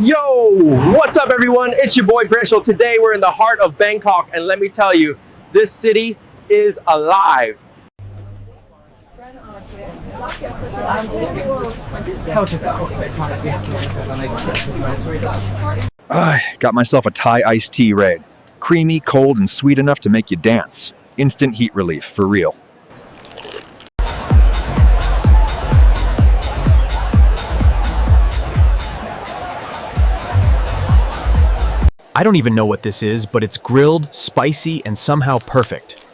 Yo, what's up everyone? It's your boy Brishel. Today we're in the heart of Bangkok and let me tell you, this city is alive. Got myself a Thai iced tea red. Creamy, cold, and sweet enough to make you dance. Instant heat relief, for real. I don't even know what this is, but it's grilled, spicy, and somehow perfect.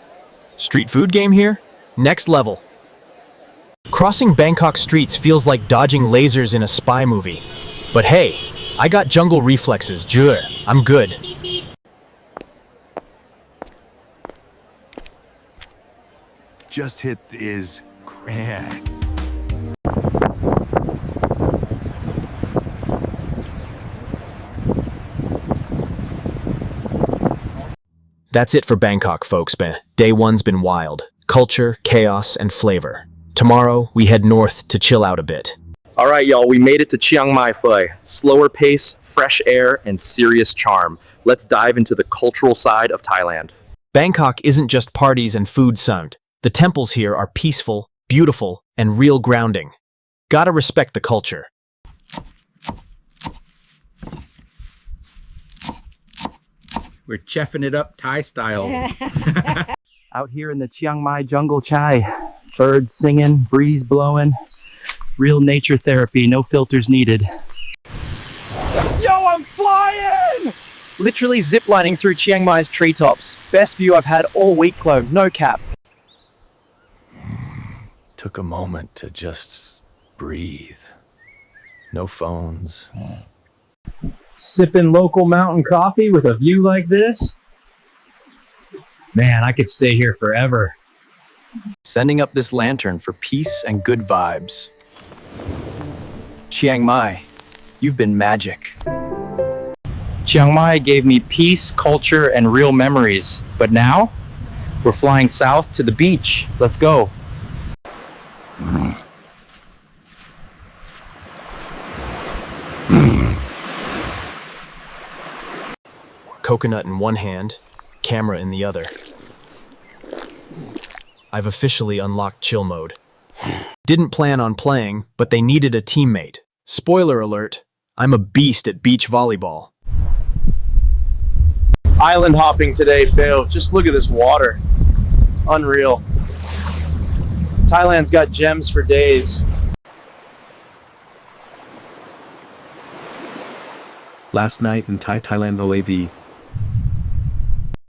Street food game here? Next level. Crossing Bangkok streets feels like dodging lasers in a spy movie. But hey, I got jungle reflexes, jure, I'm good. Just hit is grand. That's it for Bangkok, folks. Day one's been wild. Culture, chaos, and flavor. Tomorrow, we head north to chill out a bit. All right, y'all, we made it to Chiang Mai Phui. Slower pace, fresh air, and serious charm. Let's dive into the cultural side of Thailand. Bangkok isn't just parties and food sound. The temples here are peaceful, beautiful, and real grounding. Gotta respect the culture. We're cheffing it up Thai style. Out here in the Chiang Mai jungle chai. Birds singing, breeze blowing. Real nature therapy, no filters needed. Yo, I'm flying! Literally ziplining through Chiang Mai's treetops. Best view I've had all week, Chloe. No cap. Took a moment to just breathe. No phones. Sipping local mountain coffee with a view like this. Man, I could stay here forever. Sending up this lantern for peace and good vibes. Chiang Mai, you've been magic. Chiang Mai gave me peace, culture, and real memories. But now, we're flying south to the beach. Let's go. Coconut in one hand, camera in the other. I've officially unlocked chill mode. Didn't plan on playing, but they needed a teammate. Spoiler alert, I'm a beast at beach volleyball. Island hopping today failed. Just look at this water. Unreal. Thailand's got gems for days. Last night in Thailand OAV,